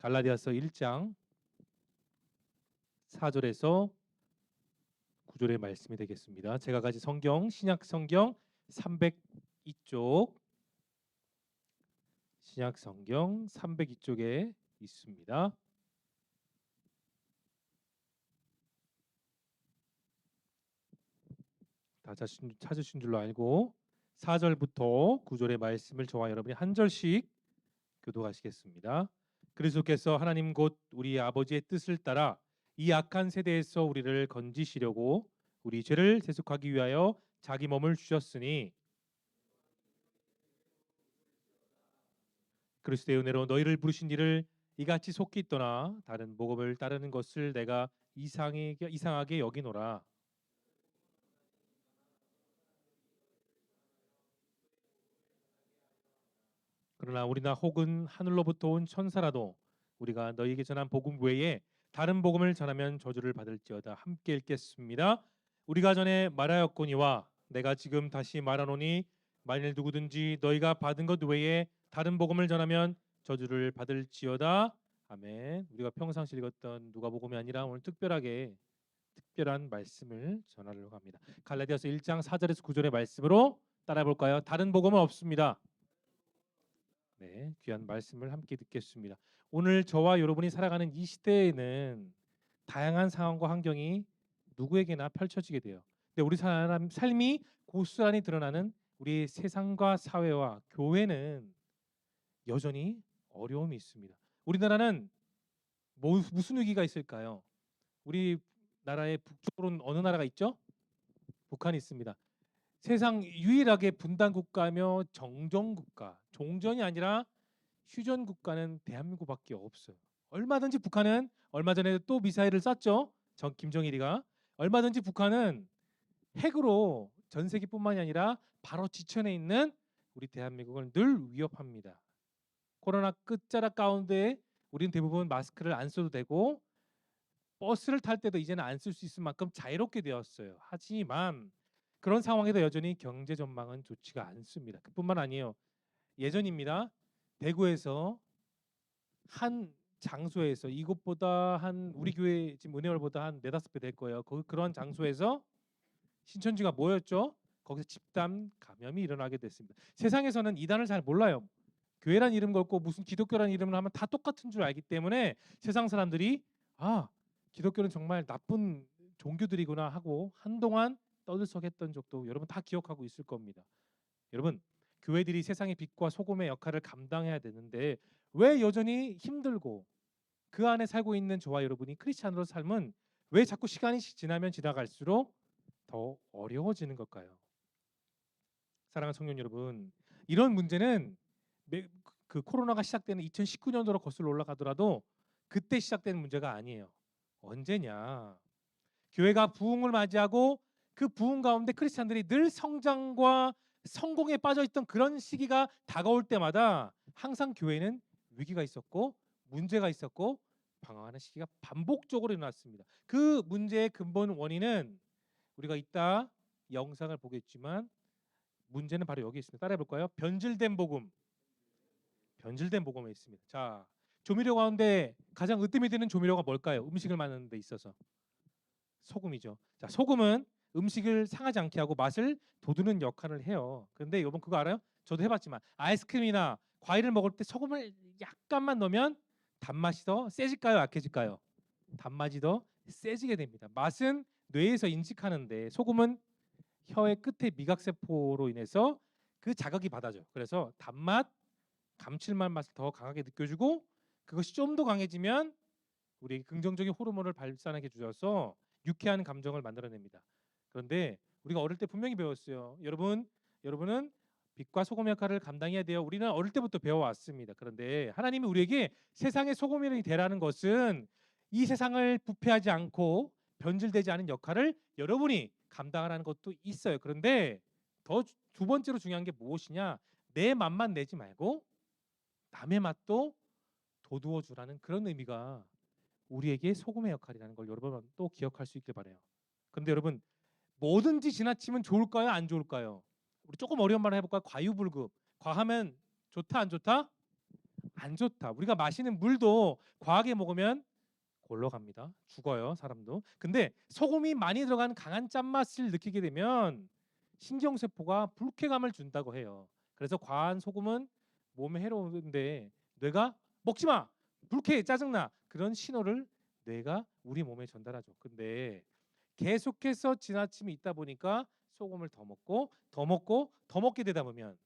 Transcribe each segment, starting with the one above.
갈라디아서 1장 4절에서 9절의 말씀이 되겠습니다. 제가 가진 성경 신약 성경 302쪽 신약 성경 302쪽에 있습니다. 다 찾으신 줄로 알고 4절부터 9절의 말씀을 저와 여러분이 한 절씩 교독하시겠습니다. 그리스도께서 하나님 곧 우리 아버지의 뜻을 따라 이 악한 세대에서 우리를 건지시려고 우리 죄를 세속하기 위하여 자기 몸을 주셨으니 그리스도의 은혜로 너희를 부르신 이를 이같이 속히 떠나 다른 복음을 따르는 것을 내가 이상하게 여기노라. 그러나 우리나 혹은 하늘로부터 온 천사라도 우리가 너희에게 전한 복음 외에 다른 복음을 전하면 저주를 받을지어다. 함께 읽겠습니다. 우리가 전에 말하였거니와 내가 지금 다시 말하노니 만일 누구든지 너희가 받은 것 외에 다른 복음을 전하면 저주를 받을지어다. 아멘. 우리가 평상시 읽었던 누가복음이 아니라 오늘 특별한 말씀을 전하려고 합니다. 갈라디아서 1장 4절에서 9절의 말씀으로 따라해 볼까요? 다른 복음은 없습니다. 네, 귀한 말씀을 함께 듣겠습니다. 오늘 저와 여러분이 살아가는 이 시대에는 다양한 상황과 환경이 누구에게나 펼쳐지게 돼요. 근데 우리 사람 삶이 고스란히 드러나는 우리 세상과 사회와 교회는 여전히 어려움이 있습니다. 우리나라는 무슨 위기가 있을까요? 우리 나라의 북쪽으로는 어느 나라가 있죠? 북한이 있습니다. 세상 유일하게 분단 국가며 정전 국가, 종전이 아니라 휴전 국가는 대한민국밖에 없어요. 얼마든지 북한은 얼마 전에 또 미사일을 쐈죠. 김정일이가 얼마든지 북한은 핵으로 전 세계뿐만이 아니라 바로 지천에 있는 우리 대한민국을 늘 위협합니다. 코로나 끝자락 가운데 우리는 대부분 마스크를 안 써도 되고 버스를 탈 때도 이제는 안 쓸 수 있을 만큼 자유롭게 되었어요. 하지만 그런 상황에도 여전히 경제 전망은 좋지가 않습니다. 그뿐만 아니에요. 예전입니다. 대구에서 한 장소에서 이곳보다 한 우리 교회 지금 은혜월보다 한 4-5배 될 거예요. 그런 장소에서 신천지가 모였죠. 거기서 집단 감염이 일어나게 됐습니다. 세상에서는 이단을 잘 몰라요. 교회란 이름 걸고 무슨 기독교란 이름을 하면 다 똑같은 줄 알기 때문에 세상 사람들이 기독교는 정말 나쁜 종교들이구나 하고 한동안 떠들썩했던 적도 여러분 다 기억하고 있을 겁니다. 여러분, 교회들이 세상의 빛과 소금의 역할을 감당해야 되는데 왜 여전히 힘들고 그 안에 살고 있는 저와 여러분이 크리스찬으로 삶은 왜 자꾸 시간이 지나면 지나갈수록 더 어려워지는 걸까요? 사랑하는 청년 여러분, 이런 문제는 그 코로나가 시작되는 2019년도로 거슬러 올라가더라도 그때 시작된 문제가 아니에요. 언제냐? 교회가 부흥을 맞이하고 그 부흥 가운데 크리스찬들이 늘 성장과 성공에 빠져 있던 그런 시기가 다가올 때마다 항상 교회는 위기가 있었고 문제가 있었고 방황하는 시기가 반복적으로 일어났습니다. 그 문제의 근본 원인은 우리가 이따 영상을 보겠지만 문제는 바로 여기 있습니다. 따라해 볼까요? 변질된 복음. 변질된 복음에 있습니다. 자, 조미료 가운데 가장 으뜸이 되는 조미료가 뭘까요? 음식을 만드는 데 있어서 소금이죠. 자, 소금은 음식을 상하지 않게 하고 맛을 돋우는 역할을 해요. 그런데 여러분 그거 알아요? 저도 해봤지만 아이스크림이나 과일을 먹을 때 소금을 약간만 넣으면 단맛이 더 세질까요? 약해질까요? 단맛이 더 세지게 됩니다. 맛은 뇌에서 인식하는데 소금은 혀의 끝에 미각세포로 인해서 그 자극이 받아져요. 그래서 단맛, 감칠맛 맛을 더 강하게 느껴주고 그것이 좀 더 강해지면 우리 긍정적인 호르몬을 발산하게 주셔서 유쾌한 감정을 만들어냅니다. 그런데 우리가 어릴 때 분명히 배웠어요. 여러분은 빛과 소금 역할을 감당해야 돼요. 우리는 어릴 때부터 배워왔습니다. 그런데 하나님이 우리에게 세상의 소금이 되라는 것은 이 세상을 부패하지 않고 변질되지 않은 역할을 여러분이 감당하라는 것도 있어요. 그런데 더 두 번째로 중요한 게 무엇이냐? 내 맛만 내지 말고 남의 맛도 돋우어 주라는 그런 의미가 우리에게 소금의 역할이라는 걸 여러분 또 기억할 수 있길 바래요. 그런데 여러분 뭐든지 지나치면 좋을까요? 안 좋을까요? 우리 조금 어려운 말을 해볼까요? 과유불급. 과하면 좋다 안 좋다? 안 좋다. 우리가 마시는 물도 과하게 먹으면 골로 갑니다. 죽어요, 사람도. 근데 소금이 많이 들어간 강한 짠맛을 느끼게 되면 신경세포가 불쾌감을 준다고 해요. 그래서 과한 소금은 몸에 해로운데 뇌가 먹지 마, 불쾌해, 짜증나, 그런 신호를 뇌가 우리 몸에 전달하죠. 근데 계속해서 지나침이 있다 보니까 소금을 더 먹고 더 먹고 더 먹게 되다 보면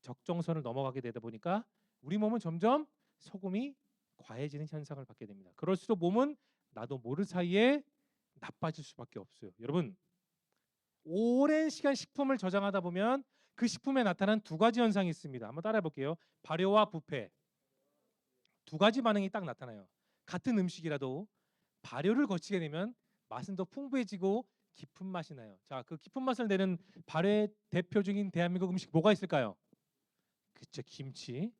적정선을 넘어가게 되다 보니까 우리 몸은 점점 소금이 과해지는 현상을 받게 됩니다. 그럴수록 몸은 나도 모를 사이에 나빠질 수밖에 없어요. 여러분, 오랜 시간 식품을 저장하다 보면 그 식품에 나타난 두 가지 현상이 있습니다. 한번 따라해 볼게요. 발효와 부패. 두 가지 반응이 딱 나타나요. 같은 음식이라도 발효를 거치게 되면 맛은 더 풍부해지고 깊은 맛이 나요. 자, 그 깊은 맛을 내는 발효의 대표적인 대한민국 음식 뭐가 있을까요? 그쵸, 김치.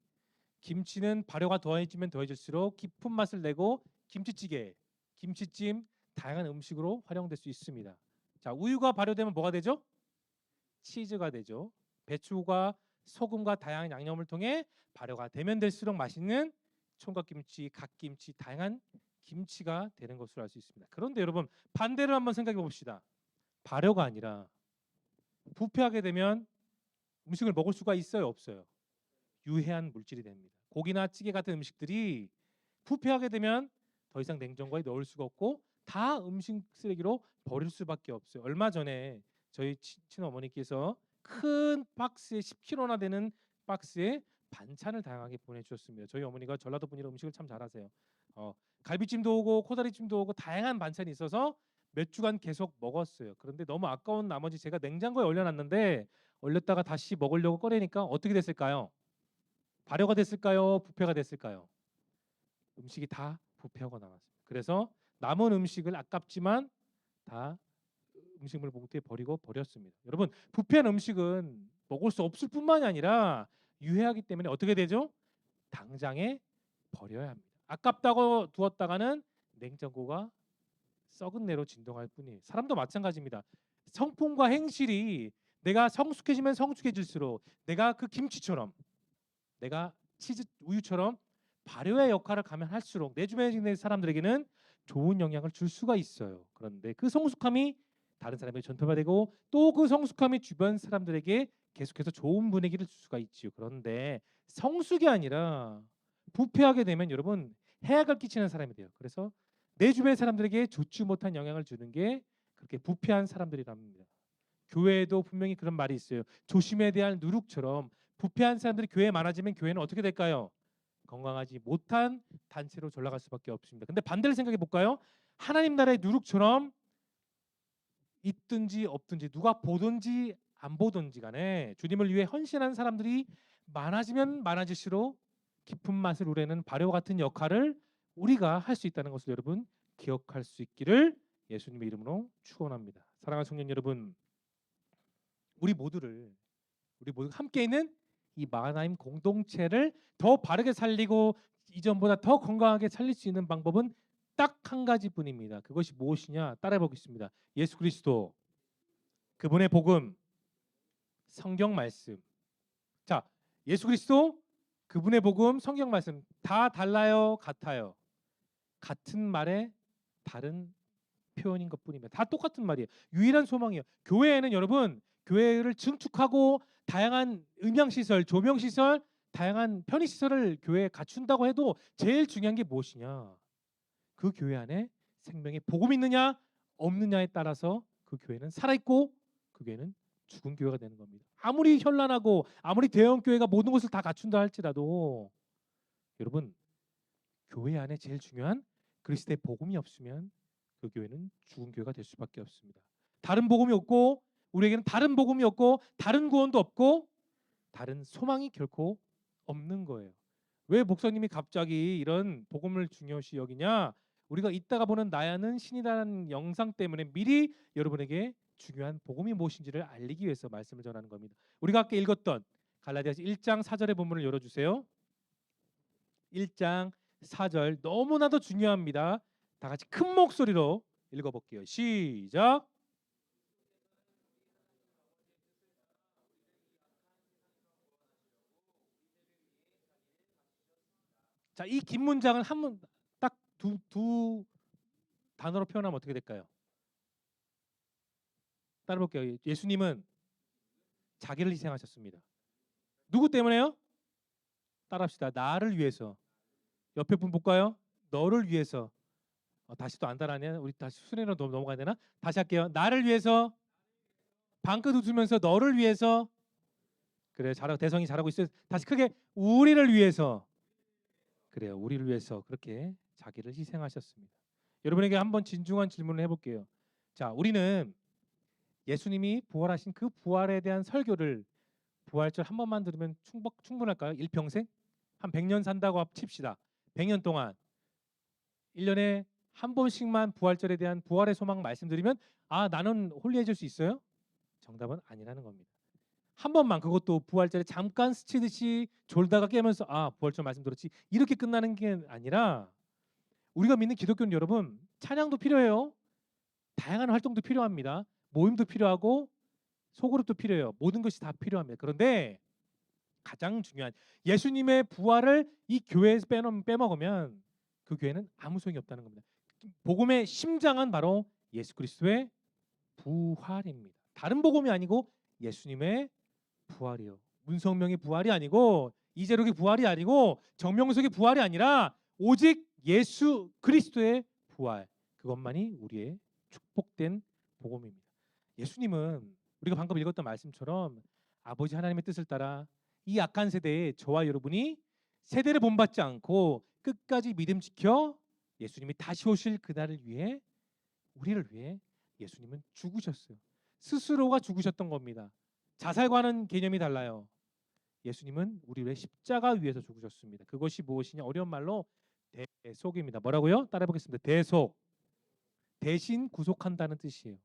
김치는 발효가 더해지면 더해질수록 깊은 맛을 내고 김치찌개, 김치찜, 다양한 음식으로 활용될 수 있습니다. 자, 우유가 발효되면 뭐가 되죠? 치즈가 되죠. 배추가 소금과 다양한 양념을 통해 발효가 되면 될수록 맛있는 총각김치, 갓김치, 다양한 김치가 되는 것으로 알 수 있습니다. 그런데 여러분, 반대로 한번 생각해 봅시다. 발효가 아니라 부패하게 되면 음식을 먹을 수가 있어요, 없어요? 유해한 물질이 됩니다. 고기나 찌개 같은 음식들이 부패하게 되면 더 이상 냉장고에 넣을 수가 없고 다 음식 쓰레기로 버릴 수밖에 없어요. 얼마 전에 저희 친어머니께서 큰 박스에 10kg나 되는 박스에 반찬을 다양하게 보내주셨습니다. 저희 어머니가 전라도 분이라 음식을 참 잘하세요. 갈비찜도 오고 코다리찜도 오고 다양한 반찬이 있어서 몇 주간 계속 먹었어요. 그런데 너무 아까운 나머지 제가 냉장고에 얼려놨는데 얼렸다가 다시 먹으려고 꺼내니까 어떻게 됐을까요? 발효가 됐을까요? 부패가 됐을까요? 음식이 다 부패하고 나왔습니다. 그래서 남은 음식을 아깝지만 다 음식물 봉투에 버리고 버렸습니다. 여러분, 부패한 음식은 먹을 수 없을 뿐만이 아니라 유해하기 때문에 어떻게 되죠? 당장에 버려야 합니다. 아깝다고 두었다가는 냉장고가 썩은 내로 진동할 뿐이에요. 사람도 마찬가지입니다. 성품과 행실이 내가 성숙해지면 성숙해질수록 내가 그 김치처럼 내가 치즈 우유처럼 발효의 역할을 감행할수록 내 주변에 있는 사람들에게는 좋은 영향을 줄 수가 있어요. 그런데 그 성숙함이 다른 사람에게 전파가 되고 또 그 성숙함이 주변 사람들에게 계속해서 좋은 분위기를 줄 수가 있지요. 그런데 성숙이 아니라 부패하게 되면 여러분 해악을 끼치는 사람이 돼요. 그래서 내 주변 사람들에게 좋지 못한 영향을 주는 게 그렇게 부패한 사람들이랍니다. 교회에도 분명히 그런 말이 있어요. 조심에 대한 누룩처럼 부패한 사람들이 교회에 많아지면 교회는 어떻게 될까요? 건강하지 못한 단체로 전락할 수밖에 없습니다. 근데 반대를 생각해 볼까요? 하나님 나라의 누룩처럼 있든지 없든지 누가 보든지 안 보든지 간에 주님을 위해 헌신한 사람들이 많아지면 많아질수록 깊은 맛을 우려내는 발효 같은 역할을 우리가 할 수 있다는 것을 여러분 기억할 수 있기를 예수님의 이름으로 축원합니다. 사랑하는 성년 여러분, 우리 모두 함께 있는 이 마하나임 공동체를 더 바르게 살리고 이전보다 더 건강하게 살릴 수 있는 방법은 딱 한 가지뿐입니다. 그것이 무엇이냐? 따라해 보겠습니다. 예수 그리스도, 그분의 복음, 성경 말씀. 자, 예수 그리스도, 그분의 복음, 성경 말씀 다 달라요, 같아요? 같은 말에 다른 표현인 것뿐입니다. 다 똑같은 말이에요. 유일한 소망이에요. 교회에는 여러분 교회를 증축하고 다양한 음향시설, 조명시설, 다양한 편의시설을 교회에 갖춘다고 해도 제일 중요한 게 무엇이냐? 그 교회 안에 생명의 복음이 있느냐 없느냐에 따라서 그 교회는 살아있고 그 교회는 죽은 교회가 되는 겁니다. 아무리 현란하고 아무리 대형 교회가 모든 것을 다 갖춘다 할지라도 여러분 교회 안에 제일 중요한 그리스도의 복음이 없으면 그 교회는 죽은 교회가 될 수밖에 없습니다. 다른 복음이 없고 우리에게는 다른 복음이 없고 다른 구원도 없고 다른 소망이 결코 없는 거예요. 왜 목사님이 갑자기 이런 복음을 중요시 여기냐? 우리가 이따가 보는 나야는 신이라는 영상 때문에 미리 여러분에게 중요한 복음이 무엇인지를 알리기 위해서 말씀을 전하는 겁니다. 우리가 아까 읽었던 갈라디아서 1장 4절의 본문을 열어주세요. 1장 4절 너무나도 중요합니다. 다 같이 큰 목소리로 읽어볼게요. 시작. 자, 이 긴 문장을 딱 두 단어로 표현하면 어떻게 될까요? 따라볼게요. 예수님은 자기를 희생하셨습니다. 누구 때문에요? 따라합시다. 나를 위해서. 옆에 분 볼까요? 너를 위해서. 다시 또 안 따라하냐? 우리 다시 순위로 넘어가야 되나? 다시 할게요. 나를 위해서. 방긋 웃으면서 너를 위해서. 그래, 대성이 잘하고 있어요. 다시 크게 우리를 위해서. 그래요. 우리를 위해서 그렇게 자기를 희생하셨습니다. 여러분에게 한번 진중한 질문을 해볼게요. 자, 우리는 예수님이 부활하신 그 부활에 대한 설교를 부활절 한 번만 들으면 충분할까요? 일평생? 한 100년 산다고 칩시다. 100년 동안 1년에 한 번씩만 부활절에 대한 부활의 소망 말씀드리면 나는 홀리해질 수 있어요? 정답은 아니라는 겁니다. 한 번만, 그것도 부활절에 잠깐 스치듯이 졸다가 깨면서 부활절 말씀 들었지 이렇게 끝나는 게 아니라, 우리가 믿는 기독교는 여러분 찬양도 필요해요. 다양한 활동도 필요합니다. 모임도 필요하고 소그룹도 필요해요. 모든 것이 다 필요합니다. 그런데 가장 중요한 예수님의 부활을 이 교회에서 빼먹으면 그 교회는 아무 소용이 없다는 겁니다. 복음의 심장은 바로 예수 그리스도의 부활입니다. 다른 복음이 아니고 예수님의 부활이요. 문성명의 부활이 아니고 이재록의 부활이 아니고 정명석의 부활이 아니라 오직 예수 그리스도의 부활, 그것만이 우리의 축복된 복음입니다. 예수님은 우리가 방금 읽었던 말씀처럼 아버지 하나님의 뜻을 따라 이 악한 세대에 저와 여러분이 세대를 본받지 않고 끝까지 믿음 지켜 예수님이 다시 오실 그날을 위해, 우리를 위해 예수님은 죽으셨어요. 스스로가 죽으셨던 겁니다. 자살과는 개념이 달라요. 예수님은 우리를 십자가 위에서 죽으셨습니다. 그것이 무엇이냐? 어려운 말로 대속입니다. 뭐라고요? 따라해 보겠습니다. 대속. 대신 구속한다는 뜻이에요.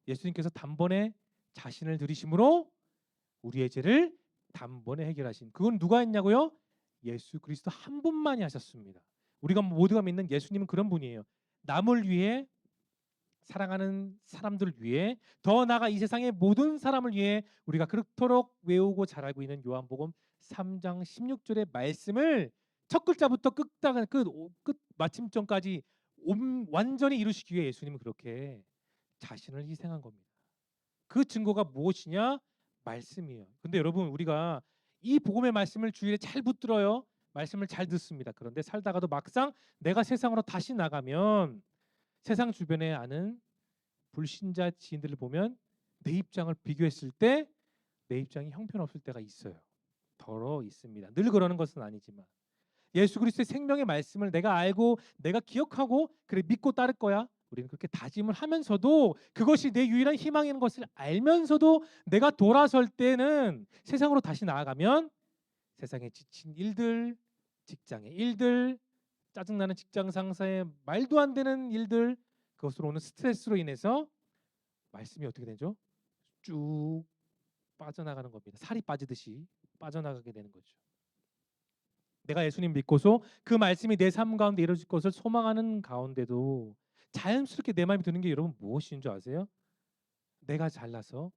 예수님께서 단번에 자신을 들이심으로 우리의 죄를 단번에 해결하신, 그건 누가 했냐고요? 예수 그리스도 한 분만이 하셨습니다. 우리가 모두가 믿는 예수님은 그런 분이에요. 남을 위해, 사랑하는 사람들 위해, 더 나아가 이 세상의 모든 사람을 위해 우리가 그렇도록 외우고 잘 알고 있는 요한복음 3장 16절의 말씀을 첫 글자부터 끝 마침점까지 완전히 이루시기 위해 예수님은 그렇게 자신을 희생한 겁니다. 그 증거가 무엇이냐? 말씀이에요. 근데 여러분, 우리가 이 복음의 말씀을 주일에 잘 붙들어요. 말씀을 잘 듣습니다. 그런데 살다가도 막상 내가 세상으로 다시 나가면 세상 주변에 아는 불신자 지인들을 보면 내 입장을 비교했을 때 내 입장이 형편없을 때가 있어요. 더러 있습니다. 늘 그러는 것은 아니지만 예수 그리스도의 생명의 말씀을 내가 알고 내가 기억하고 그래 믿고 따를 거야. 우리는 그렇게 다짐을 하면서도 그것이 내 유일한 희망인 것을 알면서도 내가 돌아설 때는 세상으로 다시 나아가면 세상에 지친 일들, 직장의 일들, 짜증나는 직장 상사의 말도 안 되는 일들, 그것으로 오는 스트레스로 인해서 말씀이 어떻게 되죠? 쭉 빠져나가는 겁니다. 살이 빠지듯이 빠져나가게 되는 거죠. 내가 예수님 믿고서 그 말씀이 내 삶 가운데 이루어질 것을 소망하는 가운데도 자연스럽게 내 마음이 드는 게 여러분 무엇인 줄 아세요? 내가 잘나서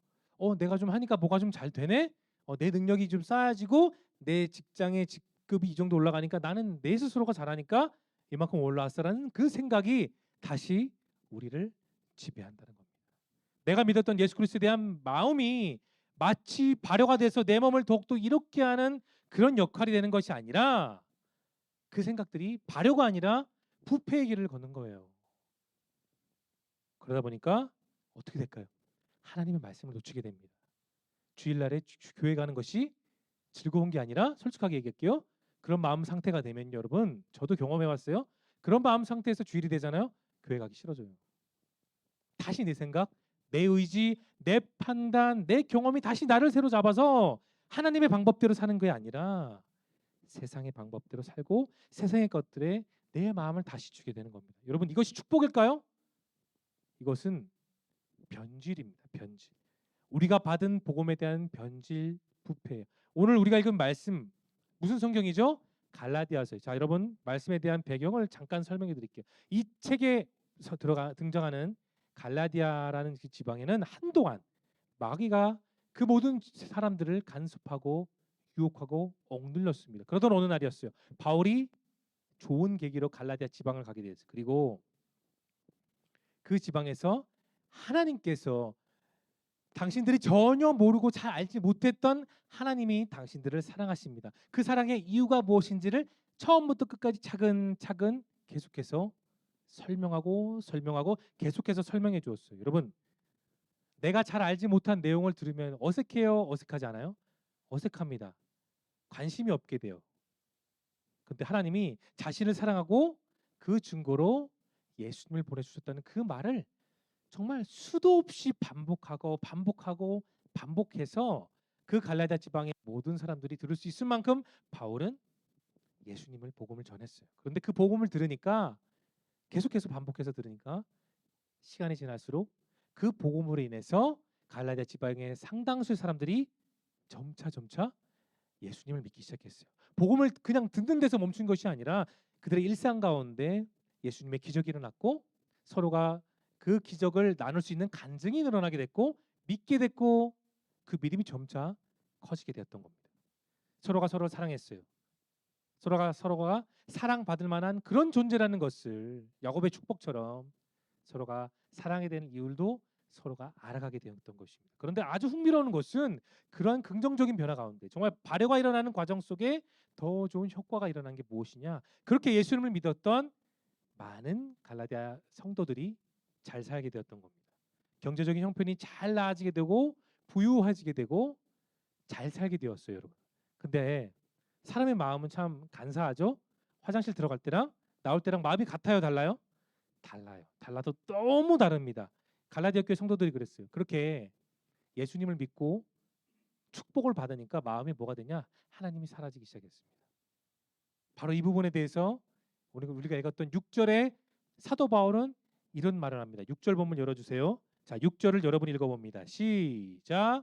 내가 좀 하니까 뭐가 좀 잘 되네? 내 능력이 좀 쌓여지고 내 직장의 직급이 이 정도 올라가니까 나는 내 스스로가 잘하니까 이만큼 올라왔어라는 그 생각이 다시 우리를 지배한다는 겁니다. 내가 믿었던 예수 그리스도에 대한 마음이 마치 발효가 돼서 내 몸을 더욱더 이롭게 하는 그런 역할이 되는 것이 아니라 그 생각들이 발효가 아니라 부패의 길을 걷는 거예요. 그러다 보니까 어떻게 될까요? 하나님의 말씀을 놓치게 됩니다. 주일날에 교회 가는 것이 즐거운 게 아니라, 솔직하게 얘기할게요. 그런 마음 상태가 되면 여러분, 저도 경험해봤어요. 그런 마음 상태에서 주일이 되잖아요. 교회 가기 싫어져요. 다시 내 생각, 내 의지, 내 판단, 내 경험이 다시 나를 사로잡아서 하나님의 방법대로 사는 게 아니라 세상의 방법대로 살고 세상의 것들에 내 마음을 다시 주게 되는 겁니다. 여러분, 이것이 축복일까요? 이것은 변질입니다. 변질. 우리가 받은 복음에 대한 변질, 부패예요. 오늘 우리가 읽은 말씀 무슨 성경이죠? 갈라디아서예요. 자, 여러분, 말씀에 대한 배경을 잠깐 설명해 드릴게요. 이 책에 등장하는 갈라디아라는 그 지방에는 한동안 마귀가 그 모든 사람들을 간섭하고 유혹하고 억눌렸습니다. 그러던 어느 날이었어요. 바울이 좋은 계기로 갈라디아 지방을 가게 되었어요. 그리고 그 지방에서 하나님께서 당신들이 전혀 모르고 잘 알지 못했던 하나님이 당신들을 사랑하십니다. 그 사랑의 이유가 무엇인지를 처음부터 끝까지 차근차근 계속해서 설명하고 계속해서 설명해 주었어요. 여러분, 내가 잘 알지 못한 내용을 들으면 어색해요? 어색하지 않아요? 어색합니다. 관심이 없게 돼요. 근데 하나님이 자신을 사랑하고 그 증거로 예수님을 보내주셨다는 그 말을 정말 수도 없이 반복해서 그 갈라디아 지방의 모든 사람들이 들을 수 있을 만큼 바울은 예수님을 복음을 전했어요. 그런데 그 복음을 들으니까 계속해서 반복해서 들으니까 시간이 지날수록 그 복음으로 인해서 갈라디아 지방의 상당수의 사람들이 점차 예수님을 믿기 시작했어요. 복음을 그냥 듣는 데서 멈춘 것이 아니라 그들의 일상 가운데 예수님의 기적이 일어났고 서로가 그 기적을 나눌 수 있는 간증이 늘어나게 됐고 믿게 됐고 그 믿음이 점차 커지게 되었던 겁니다. 서로가 서로를 사랑했어요. 서로가 사랑받을 만한 그런 존재라는 것을 야곱의 축복처럼 서로가 사랑해야 되는 이유도 서로가 알아가게 되었던 것입니다. 그런데 아주 흥미로운 것은 그러한 긍정적인 변화 가운데 정말 발효가 일어나는 과정 속에 더 좋은 효과가 일어난 게 무엇이냐? 그렇게 예수님을 믿었던 많은 갈라디아 성도들이 잘 살게 되었던 겁니다. 경제적인 형편이 잘 나아지게 되고 부유해지게 되고 잘 살게 되었어요, 여러분. 근데 사람의 마음은 참 간사하죠. 화장실 들어갈 때랑 나올 때랑 마음이 같아요, 달라요? 달라요. 달라도 너무 다릅니다. 갈라디아 교회 성도들이 그랬어요. 그렇게 예수님을 믿고 축복을 받으니까 마음이 뭐가 되냐? 하나님이 사라지기 시작했습니다. 바로 이 부분에 대해서 우리가 읽었던 6절에 사도 바울은 이런 말을 합니다. 6절 본문 열어주세요. 자, 6절을 여러분 읽어봅니다. 시작.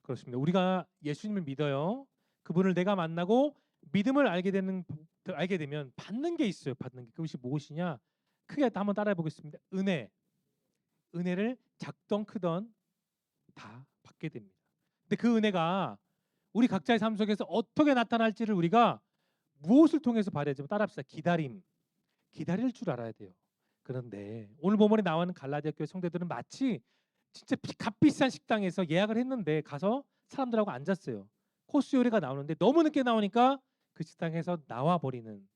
그렇습니다. 우리가 예수님을 믿어요. 그분을 내가 만나고 믿음을 알게 되면 받는 게 있어요. 받는 게 그것이 무엇이냐? 크게 한번 따라해 보겠습니다. 은혜를 작던 크던 다 받게 됩니다. 근데 그 은혜가 우리 각자의 삶 속에서 어떻게 나타날지를 우리가 무엇을 통해서 봐야지? 따라합시다. 기다릴 줄 알아야 돼요. 그런데 오늘 본문에 나오는 갈라디아 교회 성도들은 마치 진짜 값비싼 식당에서 예약을 했는데 가서 사람들하고 앉았어요. 코스 요리가 나오는데 너무 늦게 나오니까 그 식당에서 나와 버리는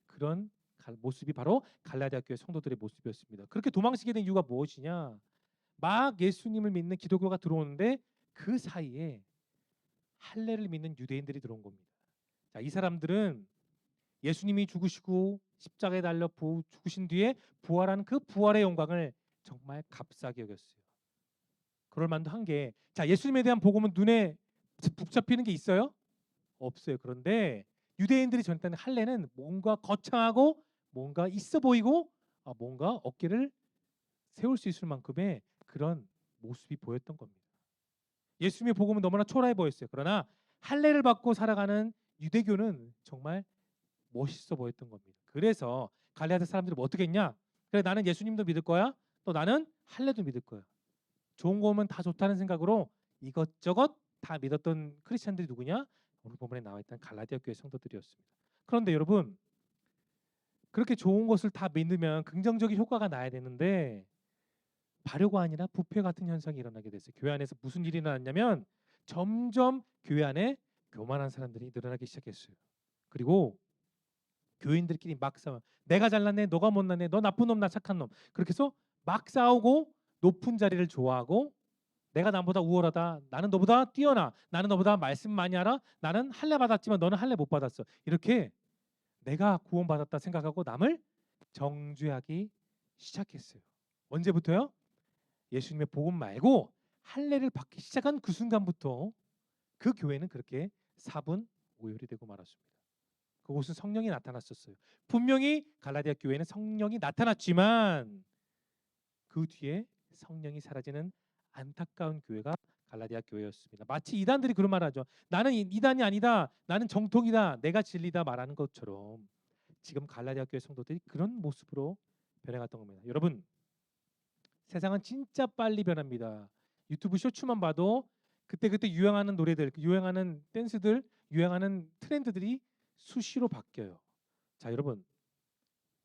그런 모습이 바로 갈라디아 교회 성도들의 모습이었습니다. 그렇게 도망치게 된 이유가 무엇이냐? 막 예수님을 믿는 기독교가 들어오는데 그 사이에 할례를 믿는 유대인들이 들어온 겁니다. 자, 이 사람들은 예수님이 죽으시고 십자가에 달려 죽으신 뒤에 부활한 그 부활의 영광을 정말 값싸게 여겼어요. 그럴 만도 한 게, 자, 예수님에 대한 복음은 눈에 붙잡히는 게 있어요? 없어요. 그런데 유대인들이 전했다는 할례는 뭔가 거창하고 뭔가 있어 보이고 뭔가 어깨를 세울 수 있을 만큼의 그런 모습이 보였던 겁니다. 예수님의 복음은 너무나 초라해 보였어요. 그러나 할례를 받고 살아가는 유대교는 정말 멋있어 보였던 겁니다. 그래서 갈라디아 사람들이 뭐 어떻게 했냐? 그래, 나는 예수님도 믿을 거야. 또 나는 할례도 믿을 거야. 좋은 거면 다 좋다는 생각으로 이것저것 다 믿었던 크리스천들이 누구냐? 오늘 본문에 나와 있던 갈라디아 교회 성도들이었습니다. 그런데 여러분, 그렇게 좋은 것을 다 믿으면 긍정적인 효과가 나야 되는데 발효가 아니라 부패 같은 현상이 일어나게 됐어요. 교회 안에서 무슨 일이 일어났냐면 점점 교회 안에 교만한 사람들이 늘어나기 시작했어요. 그리고 교인들끼리 막 싸워. 내가 잘났네, 너가 못났네, 너 나쁜 놈, 나 착한 놈. 그렇게 해서 막 싸우고 높은 자리를 좋아하고 내가 남보다 우월하다, 나는 너보다 뛰어나, 나는 너보다 말씀 많이 알아, 나는 할례 받았지만 너는 할례 못 받았어. 이렇게 내가 구원받았다 생각하고 남을 정죄하기 시작했어요. 언제부터요? 예수님의 복음 말고 할례를 받기 시작한 그 순간부터 그 교회는 그렇게 사분오열이 되고 말았습니다. 그곳은 성령이 나타났었어요. 분명히 갈라디아 교회는 성령이 나타났지만 그 뒤에 성령이 사라지는 안타까운 교회가 갈라디아 교회였습니다. 마치 이단들이 그런 말을 하죠. 나는 이단이 아니다. 나는 정통이다. 내가 진리다 말하는 것처럼 지금 갈라디아 교회 성도들이 그런 모습으로 변해갔던 겁니다. 여러분, 세상은 진짜 빨리 변합니다. 유튜브 쇼츠만 봐도 그때그때 유행하는 노래들, 유행하는 댄스들, 유행하는 트렌드들이 수시로 바뀌어요. 자, 여러분,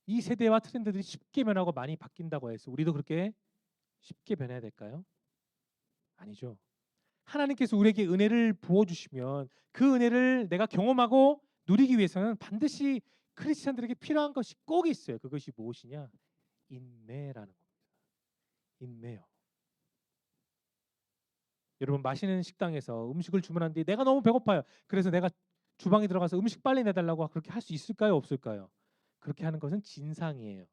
이 세대와 트렌드들이 쉽게 변하고 많이 바뀐다고 해서 우리도 그렇게 쉽게 변해야 될까요? 아니죠. 하나님께서 우리에게 은혜를 부어주시면 그 은혜를 내가 경험하고 누리기 위해서는 반드시 크리스찬들에게 필요한 것이 꼭 있어요. 그것이 무엇이냐? 인내라는 겁니다. 인내요. 여러분, 맛있는 식당에서 음식을 주문하는데 내가 너무 배고파요. 그래서 내가 주방에 들어가서 음식 빨리 내달라고 그렇게 할 수 있을까요? 없을까요? 그렇게 하는 것은 진상이에요.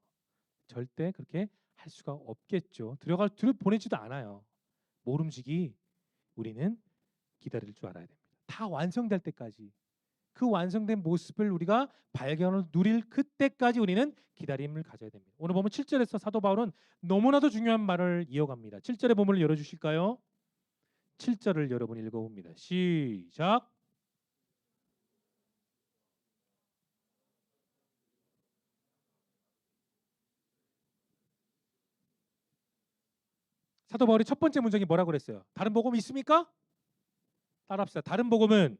절대 그렇게 할 수가 없겠죠. 들여 보내지도 않아요. 모름지기 우리는 기다릴 줄 알아야 됩니다. 다 완성될 때까지 그 완성된 모습을 우리가 발견을 누릴 그때까지 우리는 기다림을 가져야 됩니다. 오늘 보면 7절에서 사도 바울은 너무나도 중요한 말을 이어갑니다. 7절의 본문을 열어주실까요? 7절을 여러분 읽어봅니다. 시작. 사도 바울이 첫 번째 문장이 뭐라고 그랬어요? 다른 복음 있습니까? 따라합시다. 다른 복음은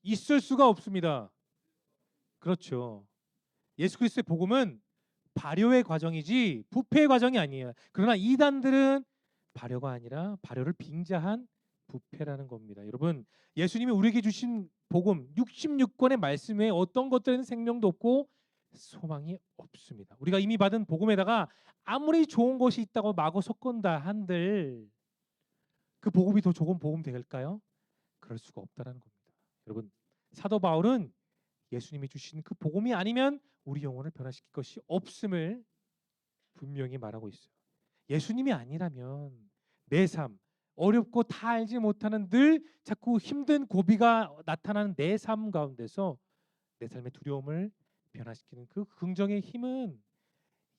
있을 수가 없습니다. 그렇죠. 예수 그리스도의 복음은 발효의 과정이지 부패의 과정이 아니에요. 그러나 이단들은 발효가 아니라 발효를 빙자한 부패라는 겁니다. 여러분, 예수님이 우리에게 주신 복음 66권의 말씀 외에 어떤 것들에는 생명도 없고 소망이 없습니다. 우리가 이미 받은 복음에다가 아무리 좋은 것이 있다고 마구 섞은다 한들 그 복음이 더 좋은 복음 될까요? 그럴 수가 없다라는 겁니다. 여러분, 사도 바울은 예수님이 주신 그 복음이 아니면 우리 영혼을 변화시킬 것이 없음을 분명히 말하고 있어요. 예수님이 아니라면 내 삶, 어렵고 다 알지 못하는 늘 자꾸 힘든 고비가 나타나는 내 삶 가운데서 내 삶의 두려움을 변화시키는 그 긍정의 힘은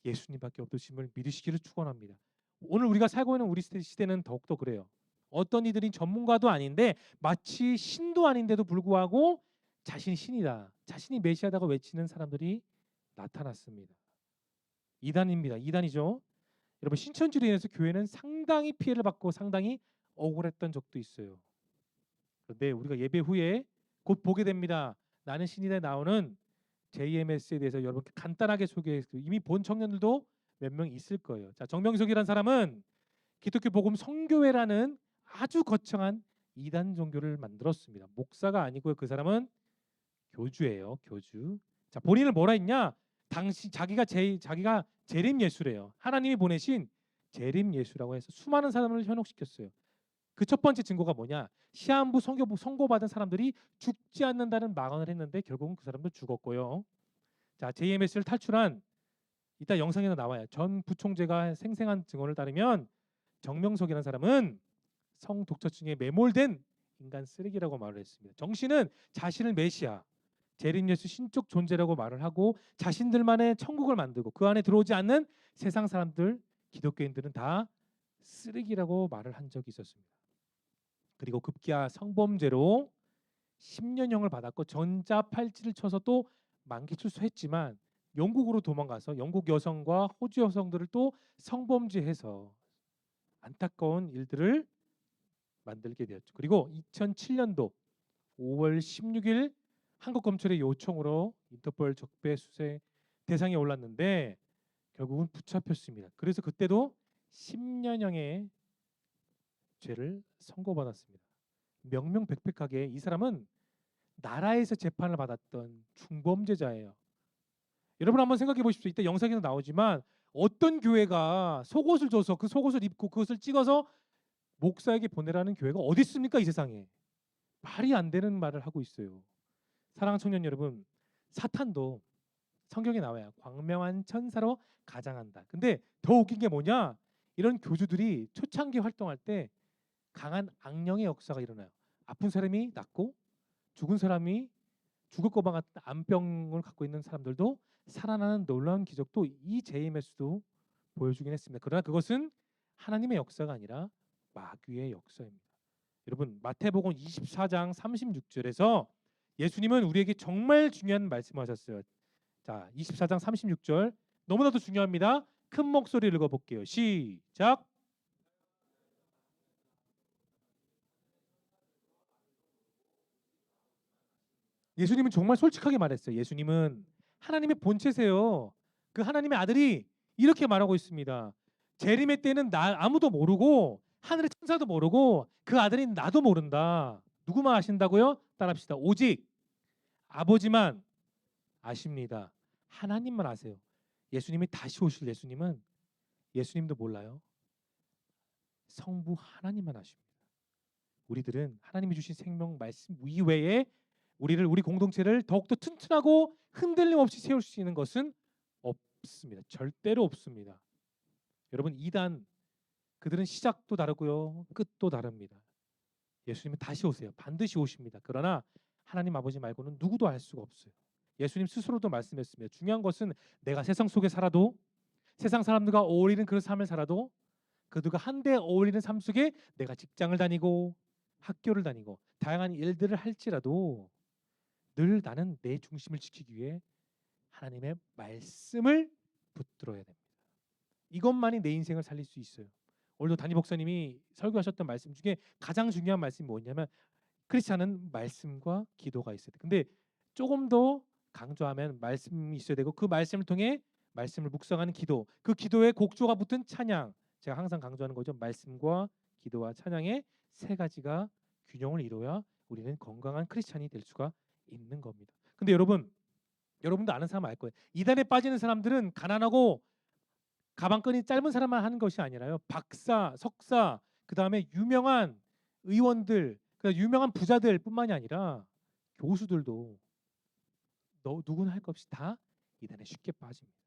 예수님밖에 없으심을 믿으시기를 축원합니다. 오늘 우리가 살고 있는 우리 시대는 더욱더 그래요. 어떤 이들이 전문가도 아닌데 마치 신도 아닌데도 불구하고 자신이 신이다, 자신이 메시아다고 외치는 사람들이 나타났습니다. 이단입니다. 이단이죠. 여러분, 신천지로 인해서 교회는 상당히 피해를 받고 상당히 억울했던 적도 있어요. 그런데 우리가 예배 후에 곧 보게 됩니다. 나는 신이다에 나오는 JMS에 대해서 여러분께 간단하게 소개했어요. 이미 본 청년들도 몇 명 있을 거예요. 자, 정명석이라는 사람은 기독교 복음 성교회라는 아주 거창한 이단 종교를 만들었습니다. 목사가 아니고요. 그 사람은 교주예요. 교주. 자, 본인을 뭐라 했냐? 당시 자기가 재림 예수래요. 하나님이 보내신 재림 예수라고 해서 수많은 사람을 현혹시켰어요. 그 첫 번째 증거가 뭐냐? 시한부 선고받은 사람들이 죽지 않는다는 망언을 했는데 결국은 그 사람도 죽었고요. 자, JMS를 탈출한 이따 영상에도 나와요. 전 부총재가 생생한 증언을 따르면 정명석이라는 사람은 성독처증에 매몰된 인간 쓰레기라고 말을 했습니다. 정신은 자신을 메시아, 재림 예수 신적 존재라고 말을 하고 자신들만의 천국을 만들고 그 안에 들어오지 않는 세상 사람들, 기독교인들은 다 쓰레기라고 말을 한 적이 있었습니다. 그리고 급기야 성범죄로 10년형을 받았고 전자팔찌를 쳐서 또 만기 출소했지만 영국으로 도망가서 영국 여성과 호주 여성들을 또 성범죄해서 안타까운 일들을 만들게 되었죠. 그리고 2007년도 5월 16일 한국 검찰의 요청으로 인터폴 적배 수색 대상에 올랐는데 결국은 붙잡혔습니다. 그래서 그때도 10년형의 죄를 선고받았습니다. 명명백백하게 이 사람은 나라에서 재판을 받았던 중범죄자예요. 여러분 한번 생각해 보십시오. 이때 영상에도 나오지만 어떤 교회가 속옷을 줘서 그 속옷을 입고 그것을 찍어서 목사에게 보내라는 교회가 어디 있습니까? 이 세상에. 말이 안 되는 말을 하고 있어요. 사랑하는 청년 여러분, 사탄도 성경에 나와요. 광명한 천사로 가장한다. 근데 더 웃긴 게 뭐냐? 이런 교주들이 초창기 활동할 때 강한 악령의 역사가 일어나요. 아픈 사람이 낫고 죽은 사람이 죽을 것만 같은 암병을 갖고 있는 사람들도 살아나는 놀라운 기적도 이 JMS도 보여주긴 했습니다. 그러나 그것은 하나님의 역사가 아니라 마귀의 역사입니다. 여러분, 마태복음 24장 36절에서 예수님은 우리에게 정말 중요한 말씀을 하셨어요. 자, 24장 36절 너무나도 중요합니다. 큰 목소리를 읽어볼게요. 시작. 예수님은 정말 솔직하게 말했어요. 예수님은 하나님의 본체세요. 그 하나님의 아들이 이렇게 말하고 있습니다. 재림의 때는 나 아무도 모르고 하늘의 천사도 모르고 그 아들인 나도 모른다. 누구만 아신다고요? 따라합시다. 오직 아버지만 아십니다. 하나님만 아세요. 예수님이 다시 오실 예수님은 예수님도 몰라요. 성부 하나님만 아십니다. 우리들은 하나님이 주신 생명 말씀 이외에 우리 공동체를 더욱더 튼튼하고 흔들림 없이 세울 수 있는 것은 없습니다. 절대로 없습니다. 여러분 이단 그들은 시작도 다르고요. 끝도 다릅니다. 예수님은 다시 오세요. 반드시 오십니다. 그러나 하나님 아버지 말고는 누구도 알 수가 없어요. 예수님 스스로도 말씀했습니다. 중요한 것은 내가 세상 속에 살아도 세상 사람들과 어울리는 그런 삶을 살아도 그들과 한데 어울리는 삶 속에 내가 직장을 다니고 학교를 다니고 다양한 일들을 할지라도 늘 나는 내 중심을 지키기 위해 하나님의 말씀을 붙들어야 됩니다. 이것만이 내 인생을 살릴 수 있어요. 오늘도 담임 목사님이 설교하셨던 말씀 중에 가장 중요한 말씀이 뭐냐면 크리스찬은 말씀과 기도가 있어야 돼. 근데 조금 더 강조하면 말씀이 있어야 되고 그 말씀을 통해 말씀을 묵상하는 기도, 그 기도에 곡조가 붙은 찬양. 제가 항상 강조하는 거죠. 말씀과 기도와 찬양의 세 가지가 균형을 이루어야 우리는 건강한 크리스찬이 될 수가 있는 겁니다. 근데 여러분도 아는 사람 알 거예요. 이단에 빠지는 사람들은 가난하고 가방끈이 짧은 사람만 하는 것이 아니라요. 박사, 석사, 그 다음에 유명한 의원들, 유명한 부자들뿐만이 아니라 교수들도 누구나 할 것 없이 다 이단에 쉽게 빠집니다.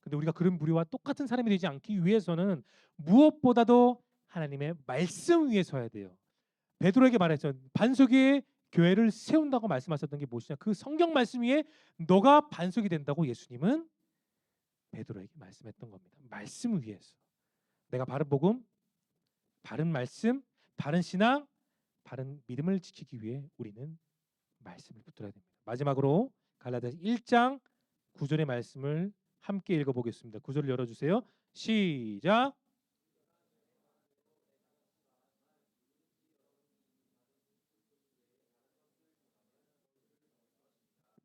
근데 우리가 그런 무리와 똑같은 사람이 되지 않기 위해서는 무엇보다도 하나님의 말씀 위에 서야 돼요. 베드로에게 말했죠. 반석 위에 교회를 세운다고 말씀하셨던 게 무엇이냐? 그 성경 말씀 위에 너가 반석이 된다고 예수님은 베드로에게 말씀했던 겁니다. 말씀 위에서 내가 바른 복음, 바른 말씀, 바른 신앙, 바른 믿음을 지키기 위해 우리는 말씀을 붙들어야 됩니다. 마지막으로 갈라디아서 1장 9절의 말씀을 함께 읽어보겠습니다. 9절을 열어주세요. 시작.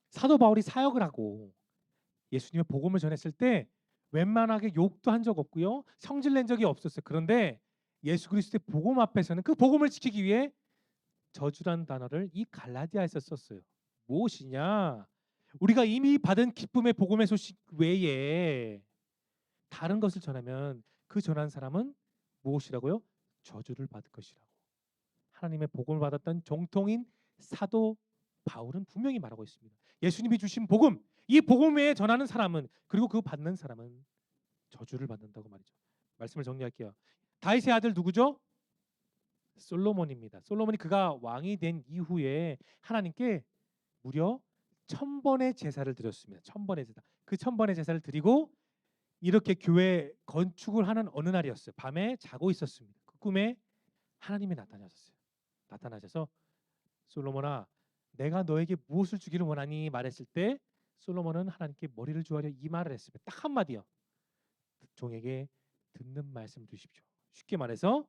사도 바울이 사역을 하고 예수님의 복음을 전했을 때 웬만하게 욕도 한 적 없고요. 성질 낸 적이 없었어요. 그런데 예수 그리스도의 복음 앞에서는 그 복음을 지키기 위해 저주란 단어를 이 갈라디아에서 썼어요. 무엇이냐? 우리가 이미 받은 기쁨의 복음의 소식 외에 다른 것을 전하면 그 전한 사람은 무엇이라고요? 저주를 받을 것이라고. 하나님의 복음을 받았던 정통인 사도 바울은 분명히 말하고 있습니다. 예수님이 주신 복음, 이 복음 외에 전하는 사람은 그리고 그 받는 사람은 저주를 받는다고 말이죠. 말씀을 정리할게요. 다윗의 아들 누구죠? 솔로몬입니다. 솔로몬이 그가 왕이 된 이후에 하나님께 무려 1000번의 제사를 드렸습니다. 1000번의 제사. 그 1000번의 제사를 드리고 이렇게 교회 건축을 하는 어느 날이었어요. 밤에 자고 있었습니다. 그 꿈에 하나님이 나타나셔서 솔로몬아, 내가 너에게 무엇을 주기를 원하니 말했을 때 솔로몬은 하나님께 머리를 주하려 이 말을 했습니다. 딱 한마디요. 종에게 듣는 말씀 주십시오. 쉽게 말해서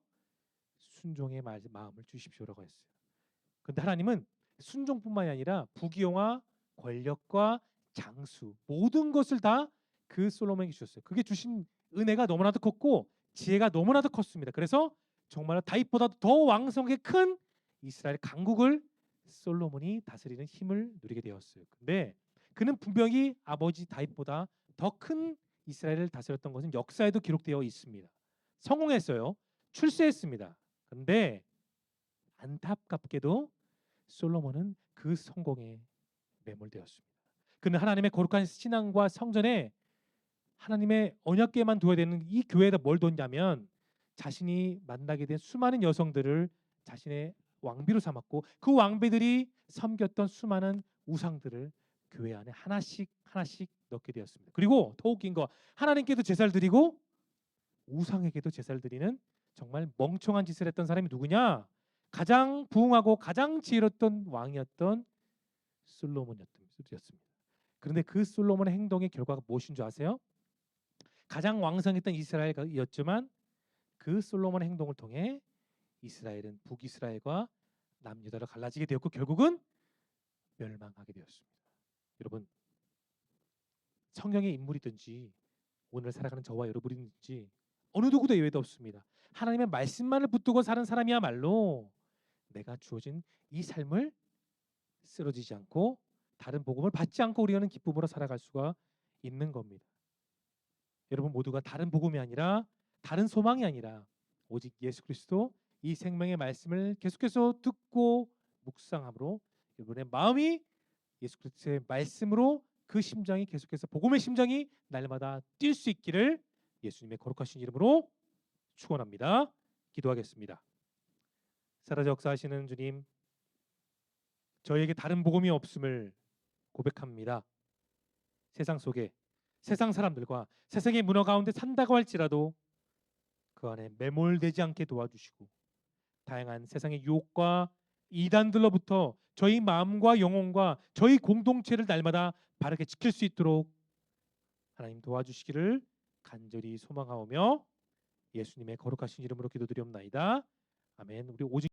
순종의 마음을 주십시오라고 했어요. 그런데 하나님은 순종뿐만이 아니라 부귀영화, 권력과 장수 모든 것을 다 그 솔로몬에게 주셨어요. 그게 주신 은혜가 너무나도 컸고 지혜가 너무나도 컸습니다. 그래서 정말 다윗보다도 더 왕성하게 큰 이스라엘 강국을 솔로몬이 다스리는 힘을 누리게 되었어요. 근데 그는 분명히 아버지 다윗보다 더 큰 이스라엘을 다스렸던 것은 역사에도 기록되어 있습니다. 성공했어요. 출세했습니다. 그런데 안타깝게도 솔로몬은 그 성공에 매몰되었습니다. 그는 하나님의 거룩한 신앙과 성전에 하나님의 언약궤만 둬야 되는 이 교회에다 뭘 뒀냐면 자신이 만나게 된 수많은 여성들을 자신의 왕비로 삼았고 그 왕비들이 섬겼던 수많은 우상들을 교회 안에 하나씩 넣게 되었습니다. 그리고 더 웃긴 거 하나님께도 제사를 드리고 우상에게도 제사를 드리는 정말 멍청한 짓을 했던 사람이 누구냐? 가장 부흥하고 가장 지혜로웠던 왕이었던 솔로몬이었습니다. 그런데 그 솔로몬의 행동의 결과가 무엇인 줄 아세요? 가장 왕성했던 이스라엘이었지만 그 솔로몬의 행동을 통해 이스라엘은 북이스라엘과 남유다로 갈라지게 되었고 결국은 멸망하게 되었습니다. 여러분, 성경의 인물이든지 오늘 살아가는 저와 여러분이든지 어느 누구도 예외도 없습니다. 하나님의 말씀만을 붙들고 사는 사람이야말로 내가 주어진 이 삶을 쓰러지지 않고 다른 복음을 받지 않고 우리는 기쁨으로 살아갈 수가 있는 겁니다. 여러분 모두가 다른 복음이 아니라 다른 소망이 아니라 오직 예수 그리스도 이 생명의 말씀을 계속해서 듣고 묵상함으로 여러분의 마음이 예수 그리스도의 말씀으로 그 심장이 계속해서 복음의 심장이 날마다 뛸 수 있기를 예수님의 거룩하신 이름으로 축원합니다. 기도하겠습니다. 살아서 역사하시는 주님, 저에게 다른 복음이 없음을 고백합니다. 세상 속에 세상 사람들과 세상의 문화 가운데 산다고 할지라도 그 안에 매몰되지 않게 도와주시고 다양한 세상의 유혹과 이단들로부터 저희 마음과 영혼과 저희 공동체를 날마다 바르게 지킬 수 있도록 하나님 도와주시기를 간절히 소망하오며 예수님의 거룩하신 이름으로 기도드리옵나이다. 아멘. 우리 오직